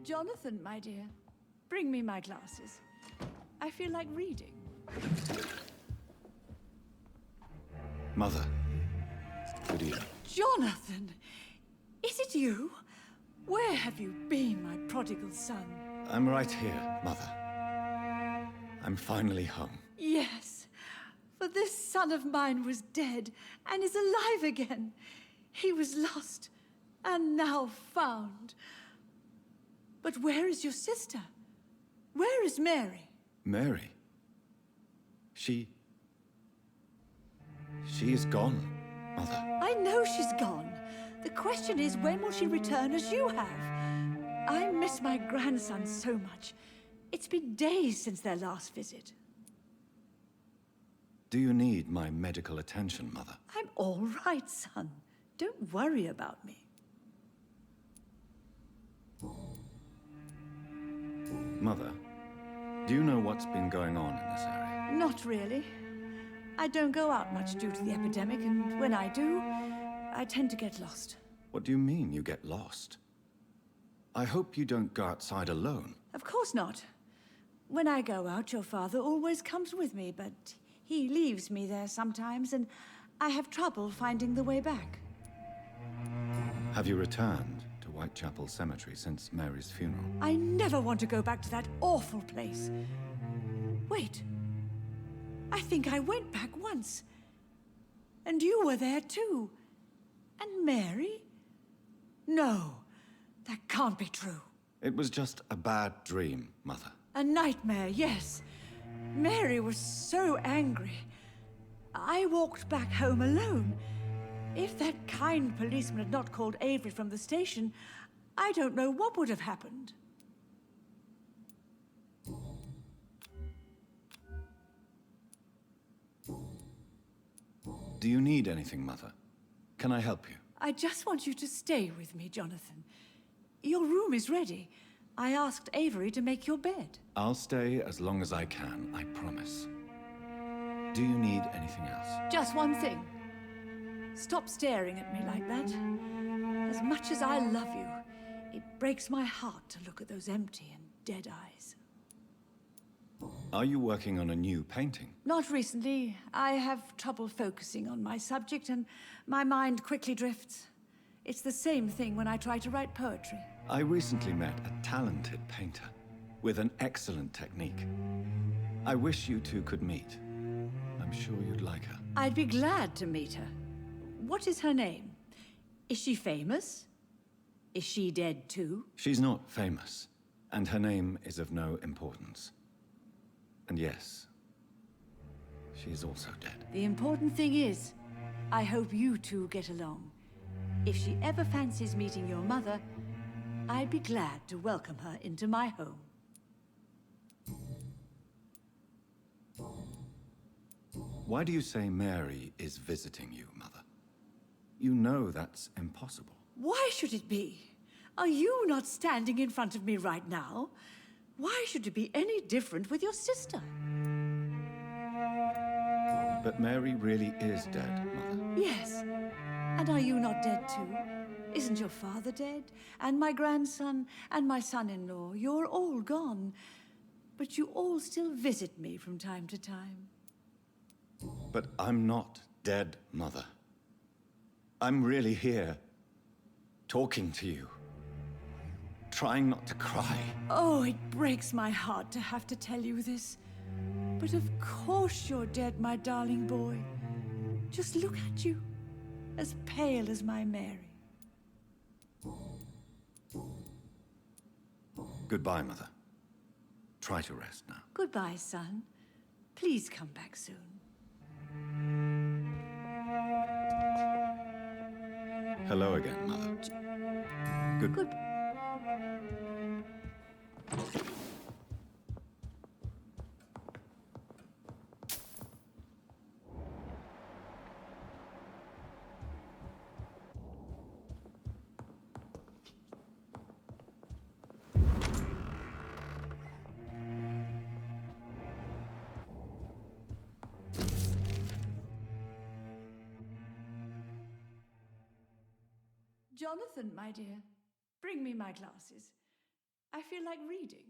Jonathan, my dear, bring me my glasses. I feel like reading. Mother, good evening. Jonathan! Is it you? Where have you been, my prodigal son? I'm right here, Mother. I'm finally home. Yes, for this son of mine was dead and is alive again. He was lost and now found. But where is your sister? Where is Mary? Mary? She is gone, Mother. I know she's gone. The question is, when will she return as you have? I miss my grandson so much. It's been days since their last visit. Do you need my medical attention, Mother? I'm all right, son. Don't worry about me. Mother, do you know what's been going on in this area? Not really. I don't go out much due to the epidemic, and when I do, I tend to get lost. What do you mean you get lost? I hope you don't go outside alone. Of course not. When I go out, your father always comes with me, but he leaves me there sometimes, and I have trouble finding the way back. Have you returned to Whitechapel Cemetery since Mary's funeral? I never want to go back to that awful place. Wait. I think I went back once. And you were there too. And Mary? No, that can't be true. It was just a bad dream, Mother. A nightmare, yes. Mary was so angry. I walked back home alone. If that kind policeman had not called Avery from the station, I don't know what would have happened. Do you need anything, Mother? Can I help you? I just want you to stay with me, Jonathan. Your room is ready. I asked Avery to make your bed. I'll stay as long as I can, I promise. Do you need anything else? Just one thing. Stop staring at me like that. As much as I love you, it breaks my heart to look at those empty and dead eyes. Are you working on a new painting? Not recently. I have trouble focusing on my subject, and my mind quickly drifts. It's the same thing when I try to write poetry. I recently met a talented painter with an excellent technique. I wish you two could meet. I'm sure you'd like her. I'd be glad to meet her. What is her name? Is she famous? Is she dead too? She's not famous, and her name is of no importance. And yes, she is also dead. The important thing is, I hope you two get along. If she ever fancies meeting your mother, I'd be glad to welcome her into my home. Why do you say Mary is visiting you, Mother? You know that's impossible. Why should it be? Are you not standing in front of me right now? Why should it be any different with your sister? But Mary really is dead, Mother. Yes. And are you not dead too? Isn't your father dead? And my grandson, and my son-in-law? You're all gone. But you all still visit me from time to time. But I'm not dead, Mother. I'm really here, talking to you. Trying not to cry. Oh, it breaks my heart to have to tell you this. But of course you're dead, my darling boy. Just look at you, as pale as my Mary. Goodbye, Mother. Try to rest now. Goodbye, son. Please come back soon. Hello again, Mother. Good. Jonathan, my dear, bring me my glasses. I feel like reading.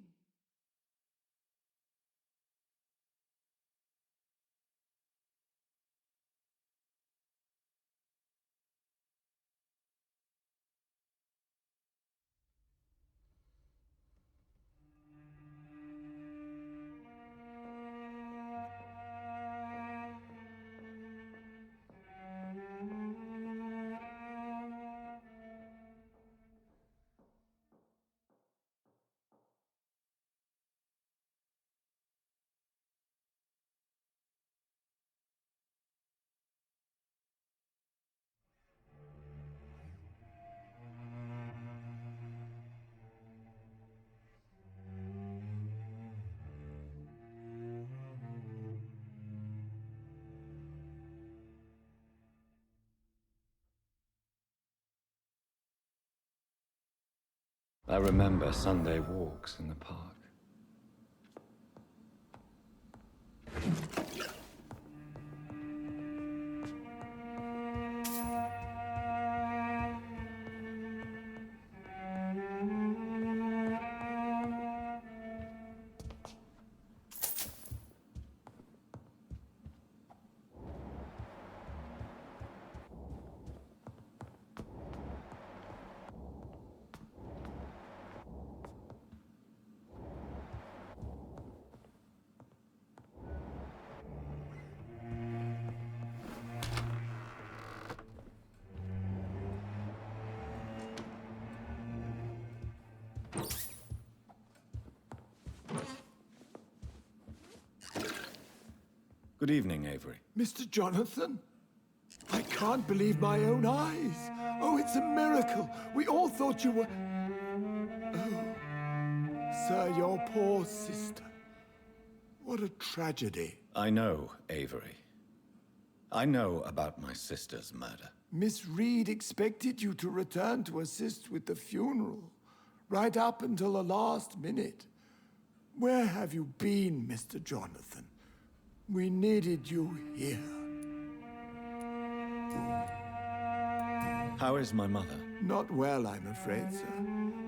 I remember Sunday walks in the park. Good evening, Avery. Mr. Jonathan? I can't believe my own eyes. Oh, it's a miracle. We all thought you were... Oh, sir, your poor sister. What a tragedy. I know, Avery. I know about my sister's murder. Miss Reed expected you to return to assist with the funeral, right up until the last minute. Where have you been, Mr. Jonathan? We needed you here. How is my mother? Not well, I'm afraid, sir.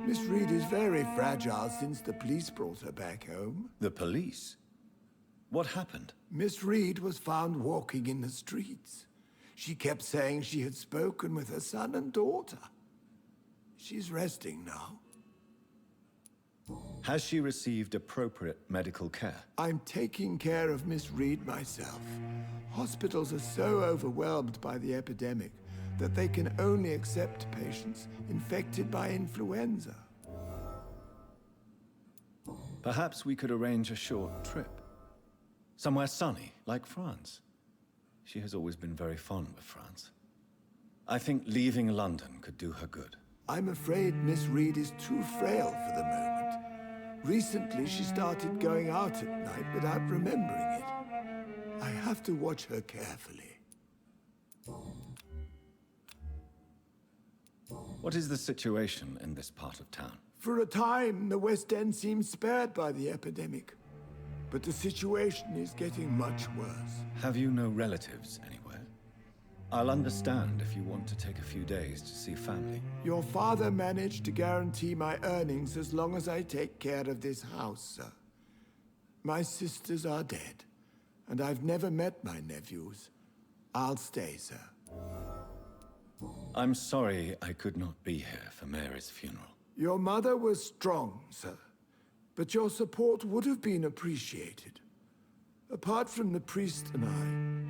Miss Reed is very fragile since the police brought her back home. The police? What happened? Miss Reed was found walking in the streets. She kept saying she had spoken with her son and daughter. She's resting now. Has she received appropriate medical care? I'm taking care of Miss Reed myself. Hospitals are so overwhelmed by the epidemic that they can only accept patients infected by influenza. Perhaps we could arrange a short trip. Somewhere sunny, like France. She has always been very fond of France. I think leaving London could do her good. I'm afraid Miss Reed is too frail for the moment. Recently, she started going out at night without remembering it. I have to watch her carefully. What is the situation in this part of town? For a time, the West End seemed spared by the epidemic. But the situation is getting much worse. Have you no relatives anywhere? I'll understand if you want to take a few days to see family. Your father managed to guarantee my earnings as long as I take care of this house, sir. My sisters are dead, and I've never met my nephews. I'll stay, sir. I'm sorry I could not be here for Mary's funeral. Your mother was strong, sir, but your support would have been appreciated. Apart from the priest and I,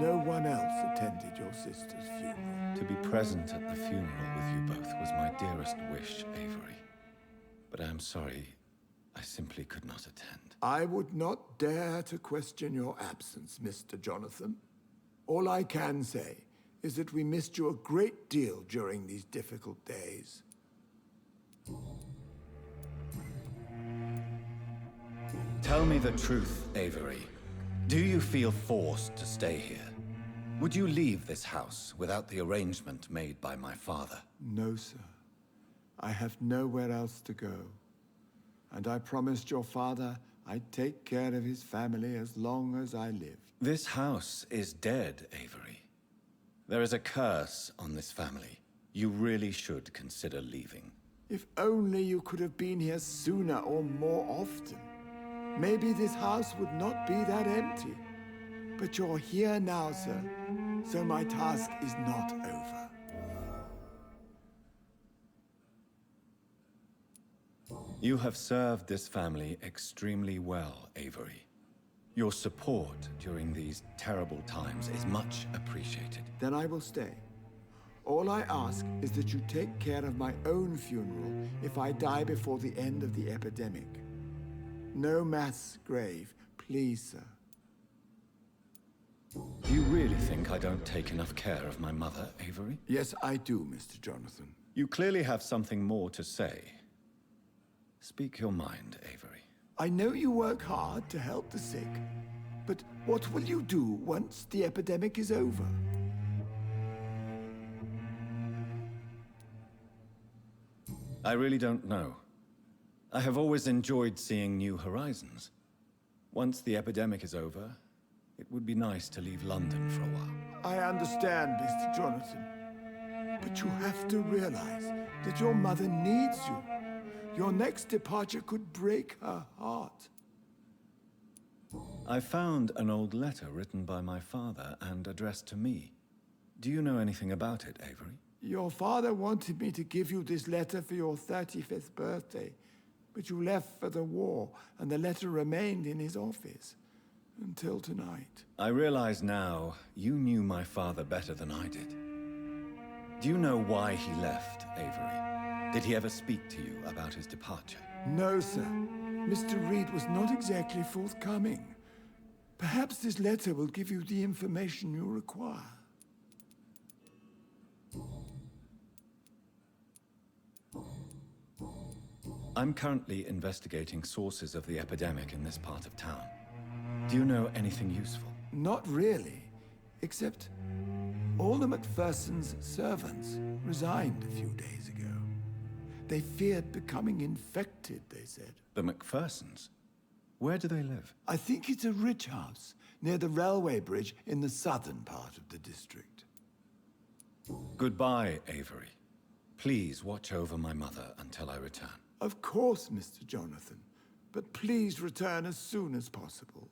no one else attended your sister's funeral. To be present at the funeral with you both was my dearest wish, Avery. But I am sorry, I simply could not attend. I would not dare to question your absence, Mr. Jonathan. All I can say is that we missed you a great deal during these difficult days. Tell me the truth, Avery. Do you feel forced to stay here? Would you leave this house without the arrangement made by my father? No, sir. I have nowhere else to go. And I promised your father I'd take care of his family as long as I lived. This house is dead, Avery. There is a curse on this family. You really should consider leaving. If only you could have been here sooner or more often. Maybe this house would not be that empty. But you're here now, sir, so my task is not over. You have served this family extremely well, Avery. Your support during these terrible times is much appreciated. Then I will stay. All I ask is that you take care of my own funeral if I die before the end of the epidemic. No mass grave, please, sir. You really think I don't take enough care of my mother, Avery? Yes, I do, Mr. Jonathan. You clearly have something more to say. Speak your mind, Avery. I know you work hard to help the sick, but what will you do once the epidemic is over? I really don't know. I have always enjoyed seeing new horizons. Once the epidemic is over, it would be nice to leave London for a while. I understand, Mr. Jonathan. But you have to realize that your mother needs you. Your next departure could break her heart. I found an old letter written by my father and addressed to me. Do you know anything about it, Avery? Your father wanted me to give you this letter for your 35th birthday, but you left for the war, and the letter remained in his office until tonight. I realize now you knew my father better than I did. Do you know why he left, Avery? Did he ever speak to you about his departure? No, sir. Mr. Reed was not exactly forthcoming. Perhaps this letter will give you the information you require. I'm currently investigating sources of the epidemic in this part of town. Do you know anything useful? Not really, except all the Macpherson's servants resigned a few days ago. They feared becoming infected, they said. The Macphersons? Where do they live? I think it's a rich house near the railway bridge in the southern part of the district. Goodbye, Avery. Please watch over my mother until I return. Of course, Mr. Jonathan, but please return as soon as possible.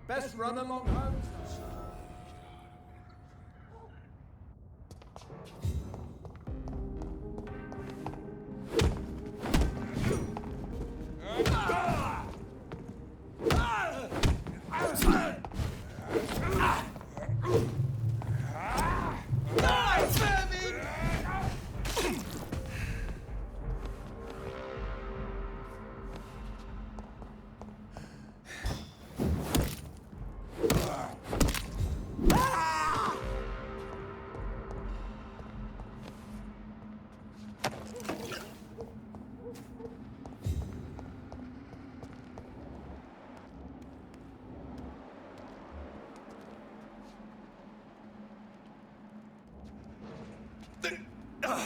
Best run along home. Step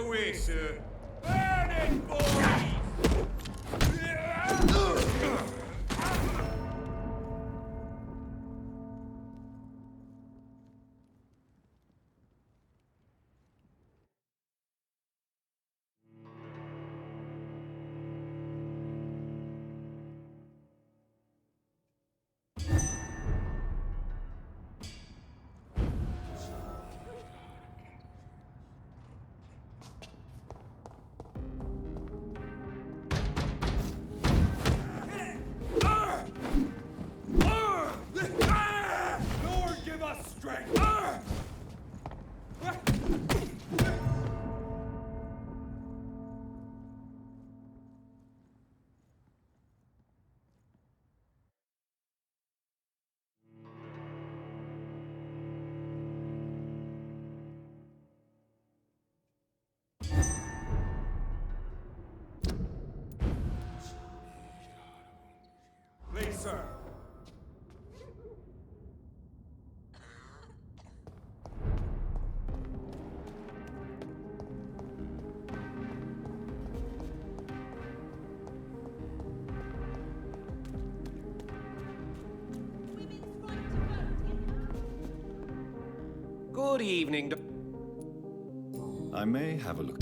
away, sir. Burn it, boys! Lord, give us strength! Please, sir. Good evening. I may have a look.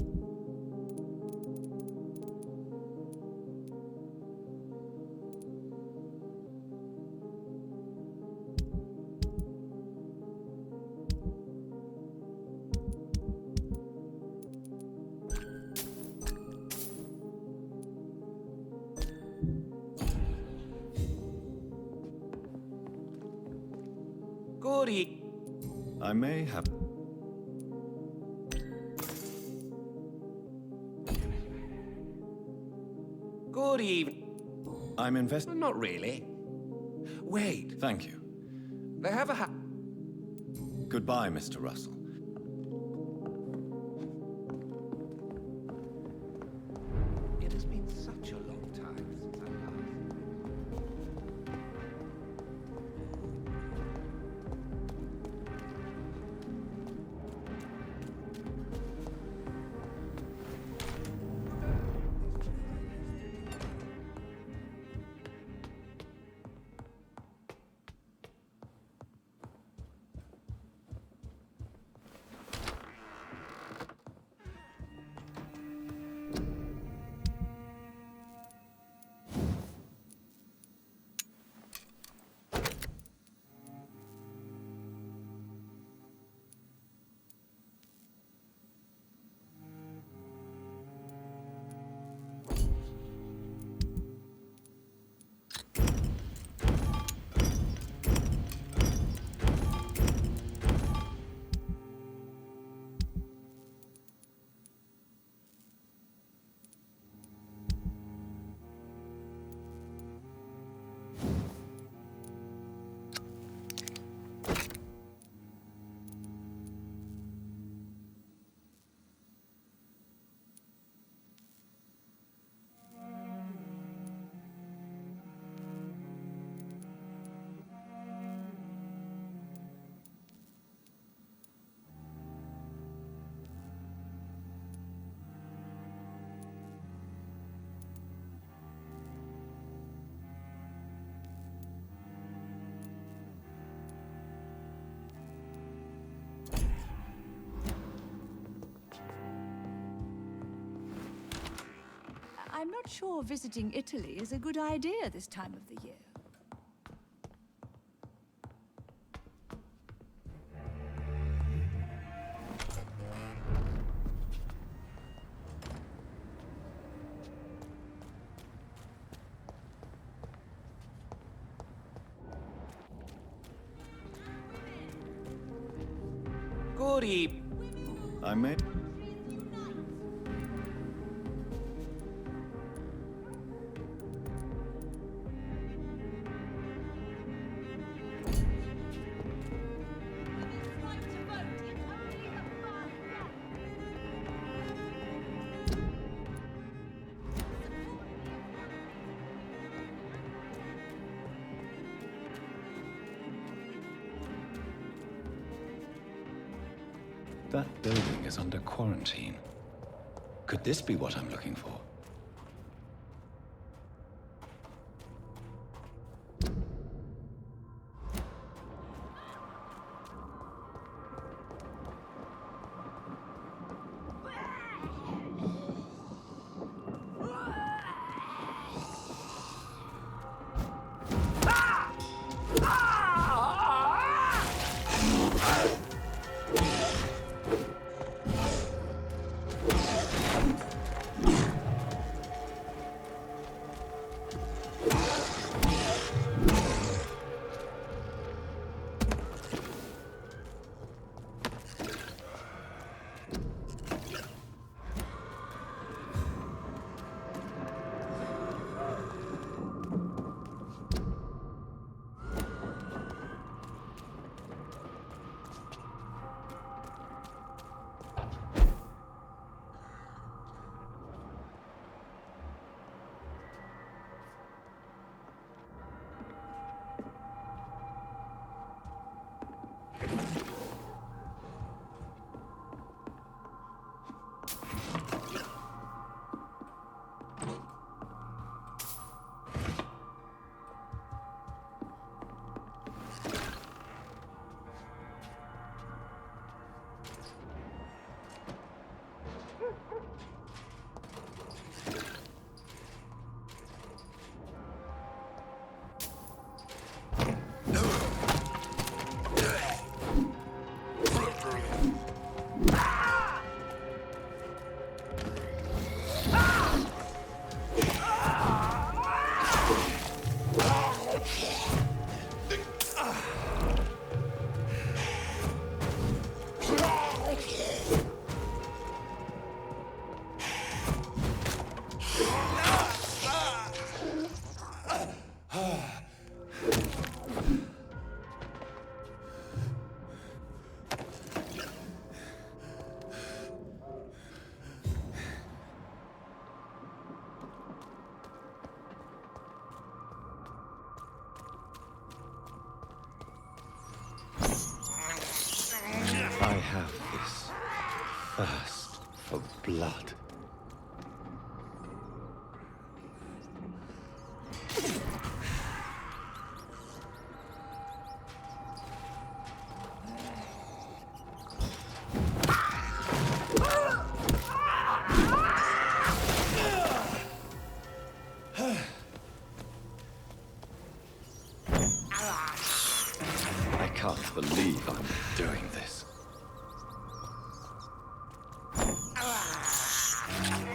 Good evening. I may have. Good evening. I'm investing. Not really. Wait, Thank you. they have a Goodbye, Mr. Russell. It has been such a long time since I last. I'm not sure visiting Italy is a good idea this time of the year. Good evening. I may. that building is under quarantine. Could this be what I'm looking for? I have this thirst for blood. I can't believe I'm doing this.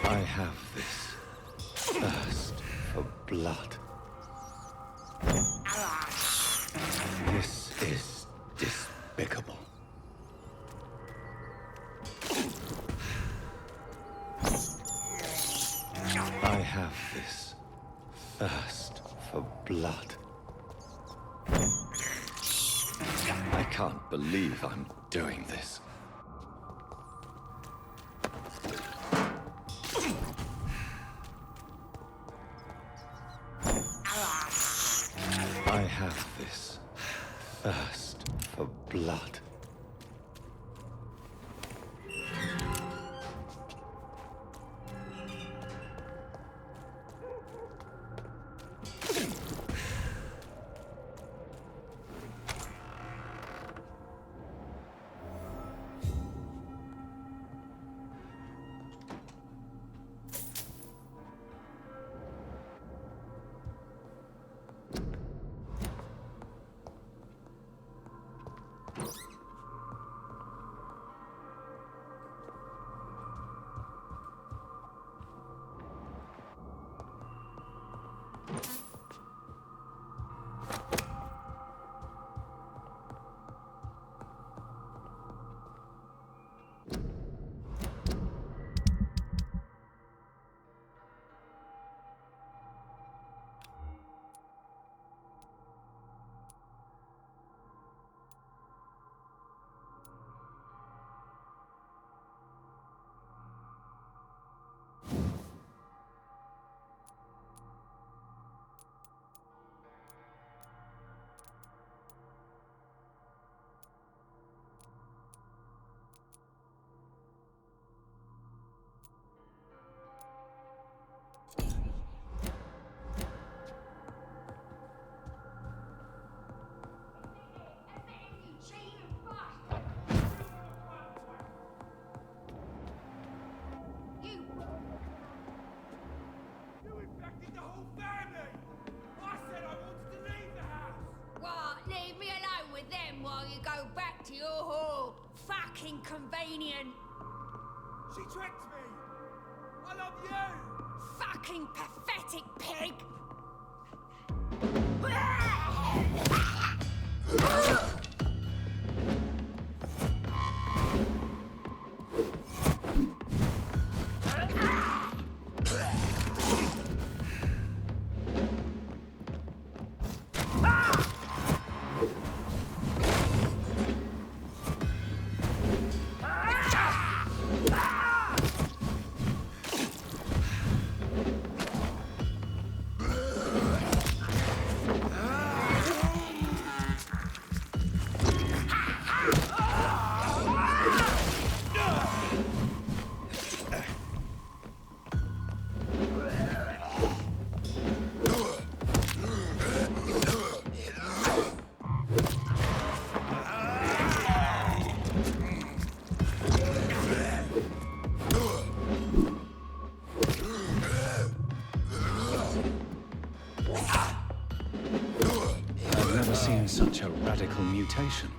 I have this thirst for blood. This is despicable. I have this thirst for blood. I can't believe I'm doing this. I have this thirst for blood. You're fucking convenient. She tricked me! I love you! Fucking pathetic pig. Such a radical mutation.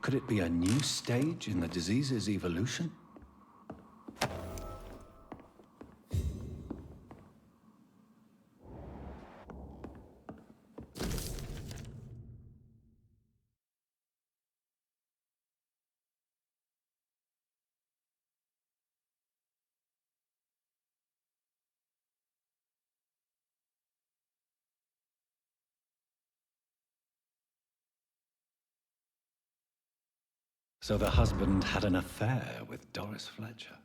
Could it be a new stage in the disease's evolution? So the husband had an affair with Doris Fletcher.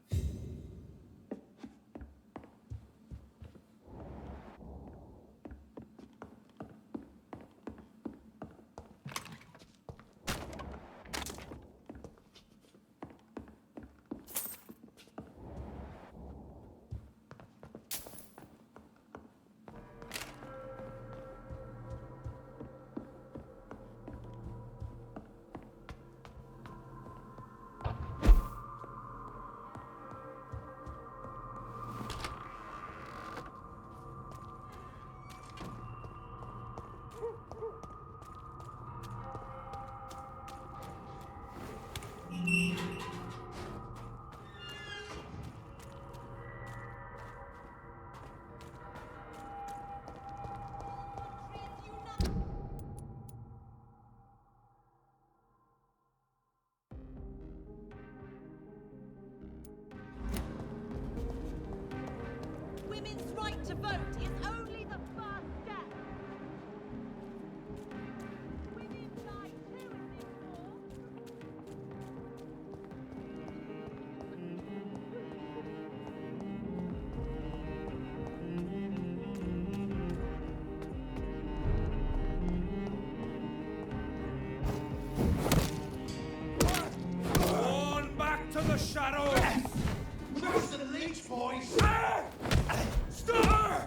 Women's right to vote is only the first step. Women's right too is On back to the shadows! That's the leech, boys! Stop!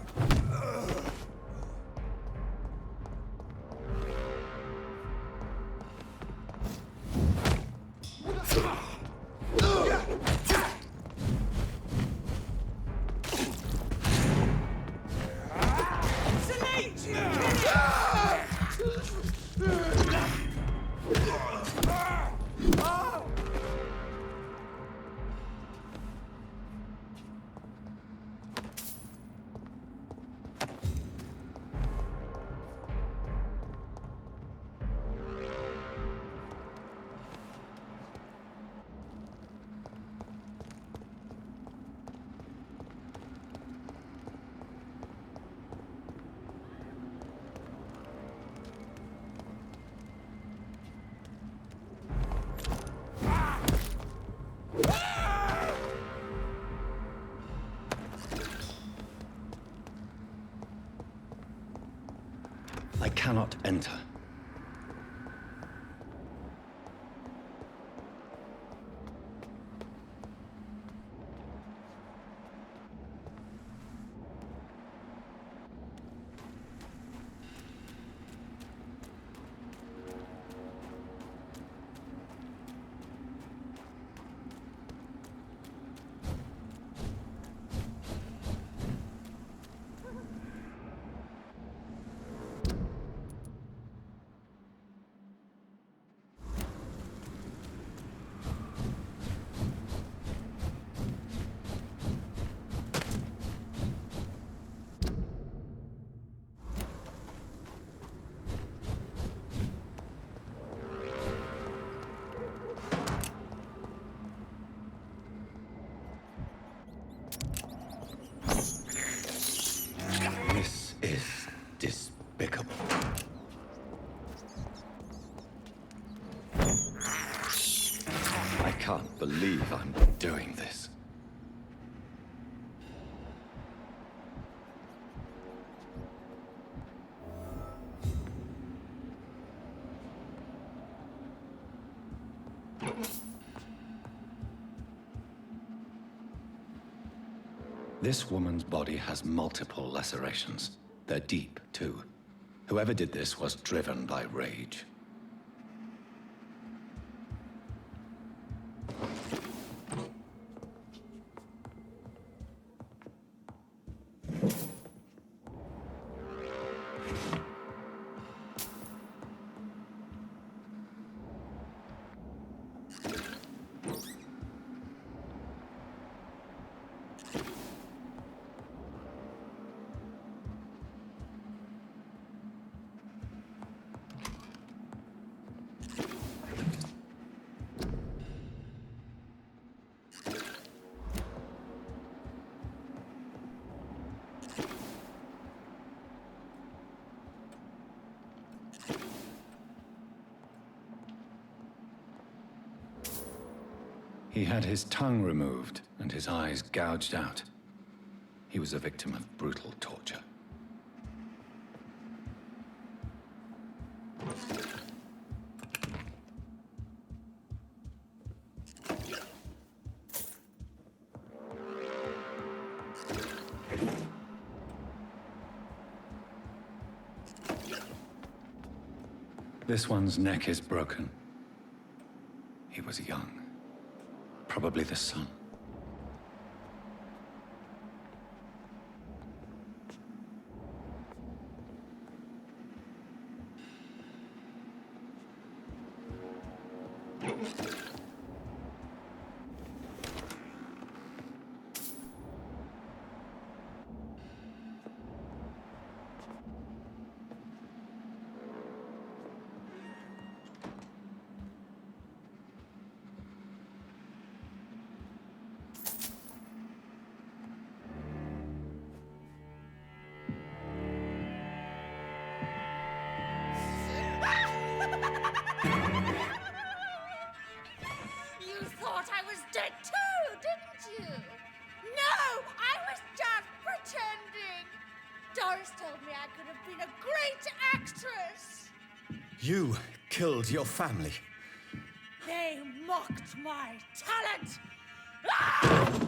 I cannot enter. I'm doing this. This woman's body has multiple lacerations. They're deep, too. Whoever did this was driven by rage. He had his tongue removed and his eyes gouged out. He was a victim of brutal torture. This one's neck is broken. He was young. Probably the son. You thought I was dead too, didn't you? No, I was just pretending. Doris told me I could have been a great actress. You killed your family. They mocked my talent. Ah!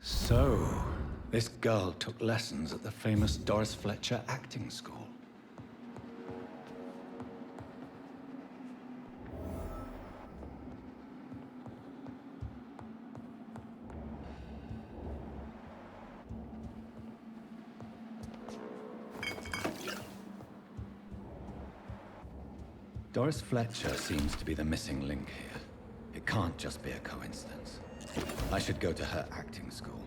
So, this girl took lessons at the famous Doris Fletcher acting school. Doris Fletcher seems to be the missing link here. It can't just be a coincidence. I should go to her acting school.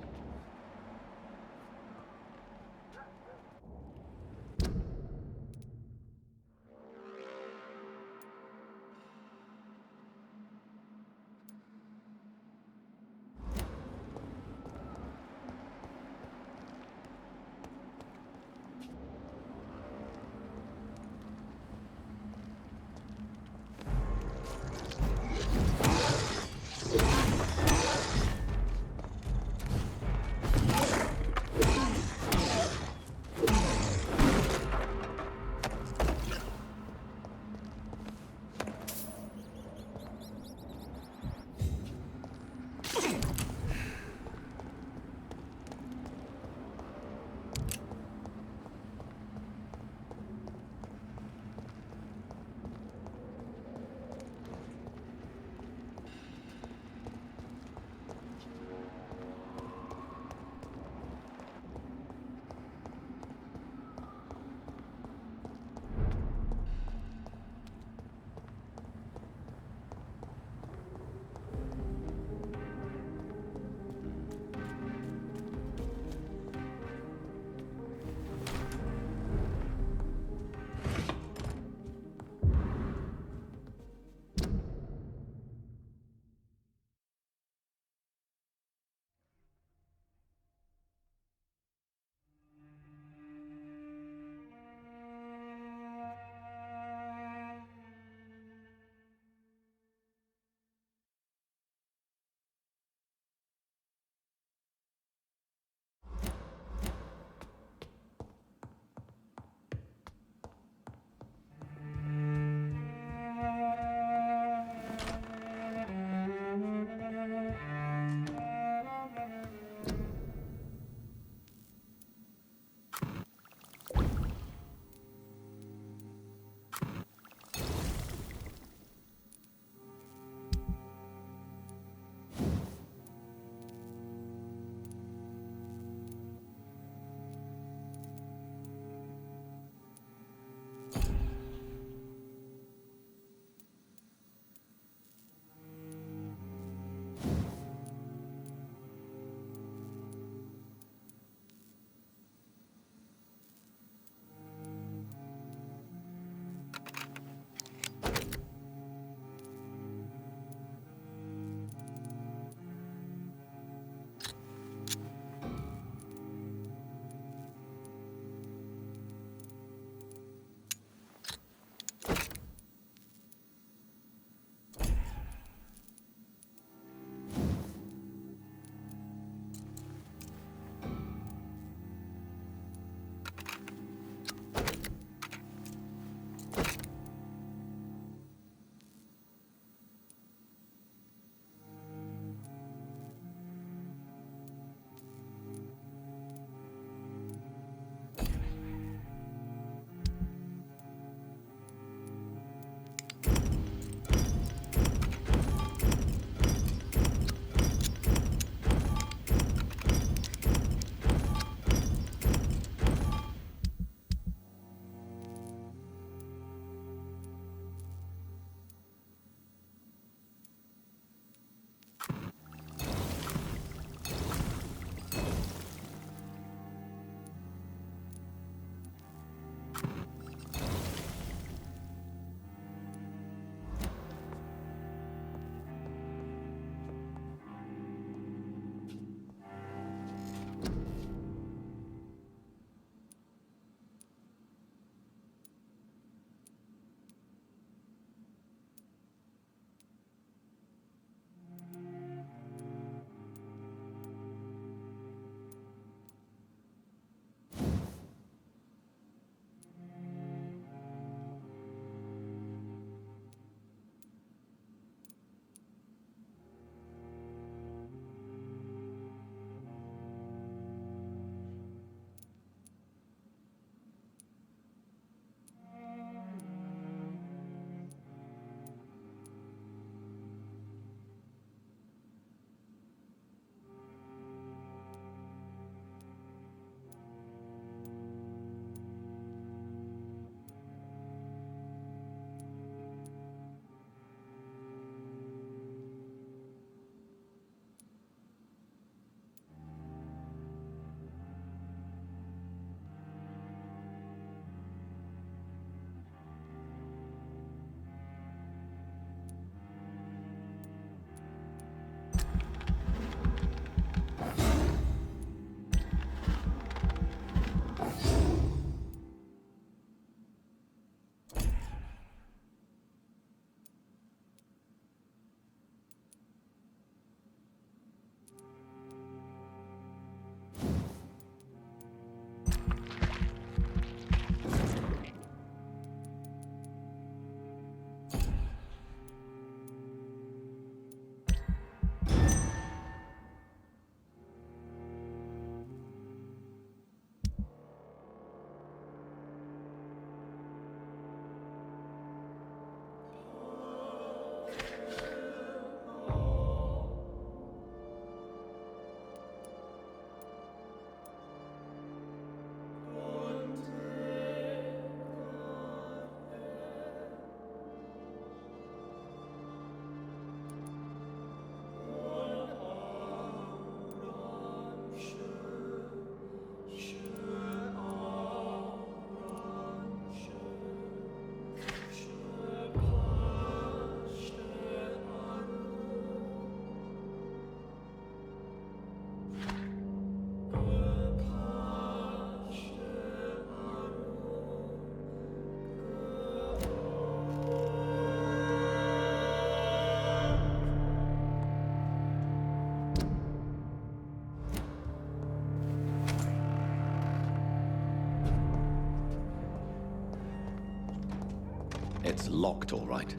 It's locked, all right.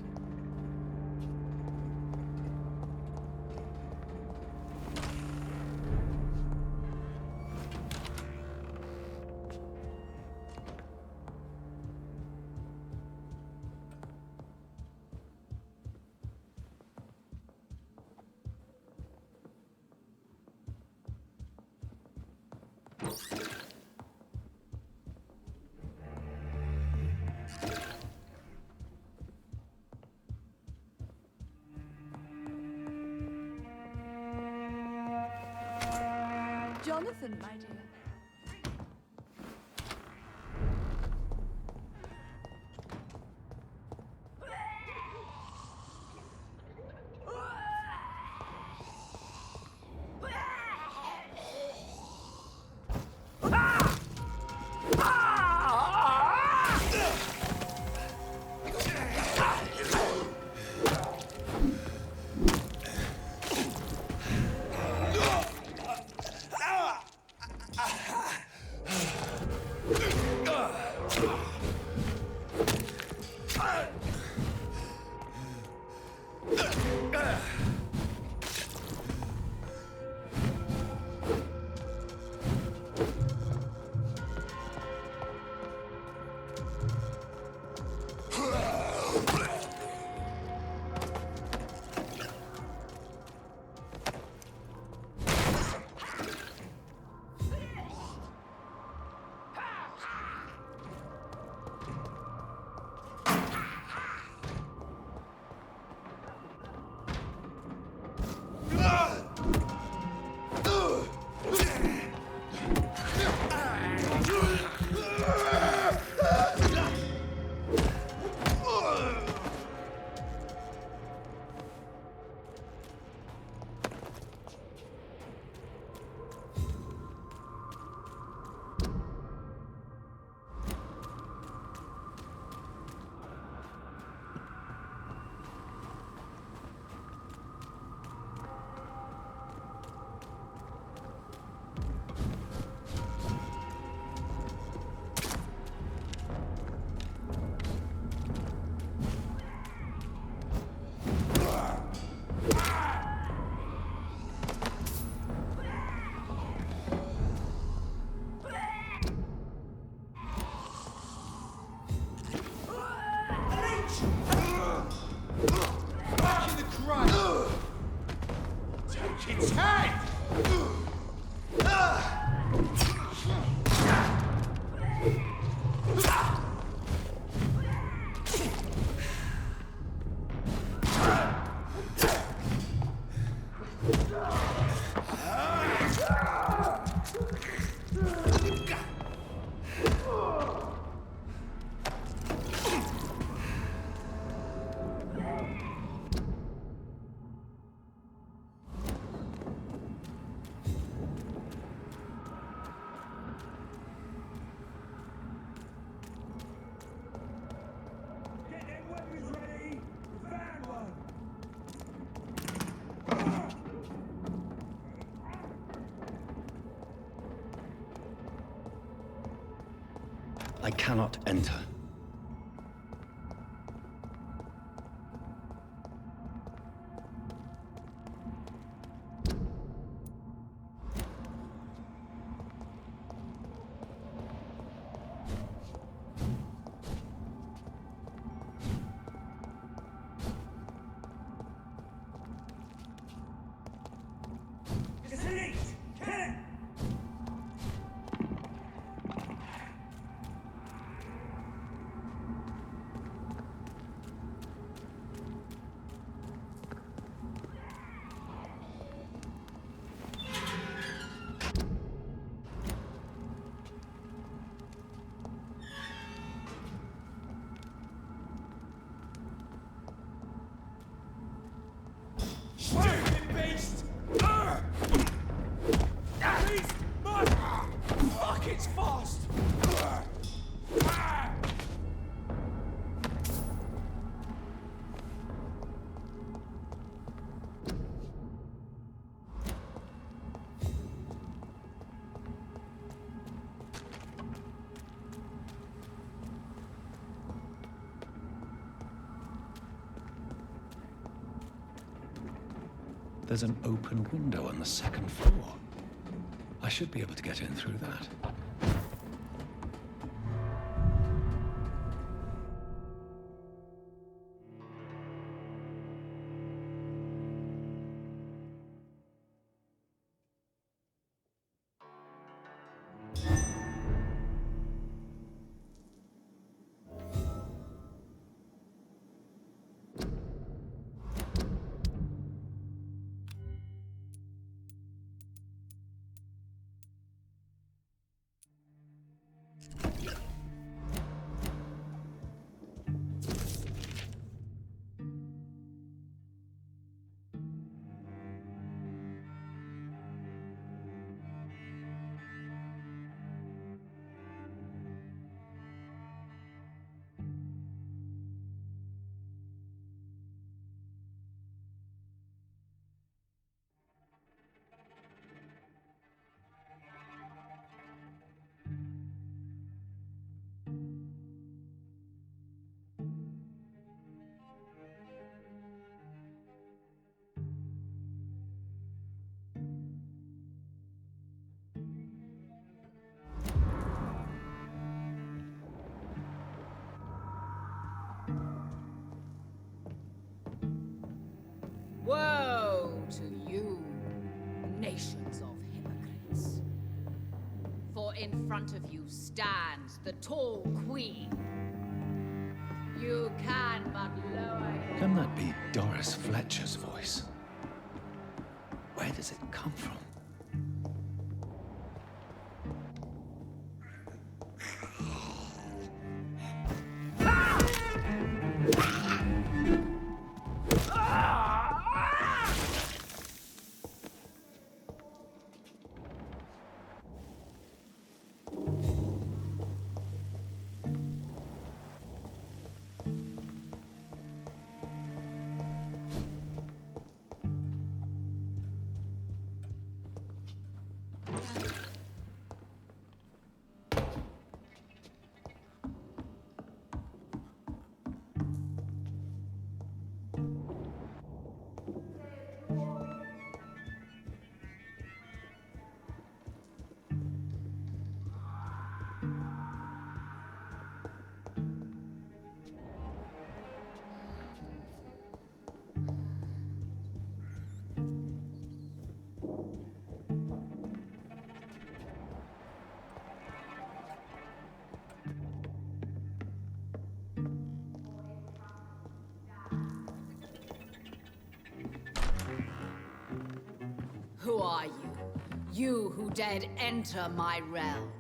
Jonathan, my dear. I cannot enter. There's an open window on the second floor. I should be able to get in through that. Woe to you, nations of hypocrites. For in front of you stands the tall queen. You can but lower your... Can that be Doris Fletcher's voice? Where does it come from? Who are you? You who dared enter my realm.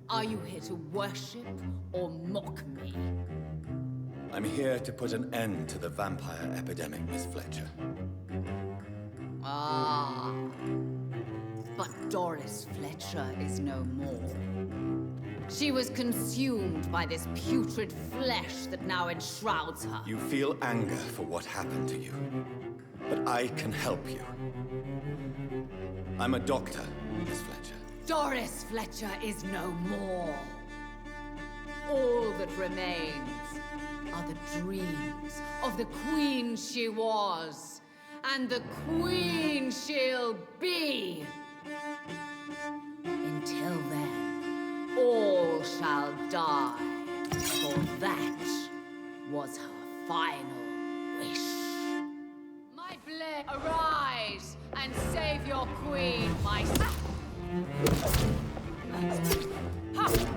Are you here to worship or mock me? I'm here to put an end to the vampire epidemic, Miss Fletcher. Ah. But Doris Fletcher is no more. She was consumed by this putrid flesh that now enshrouds her. You feel anger for what happened to you, but I can help you. I'm a doctor, Miss Fletcher. Doris Fletcher is no more. All that remains are the dreams of the queen she was, and the queen she'll be. Until then, all shall die, for that was her final wish. My blade, arise and save your queen, my son. Ha!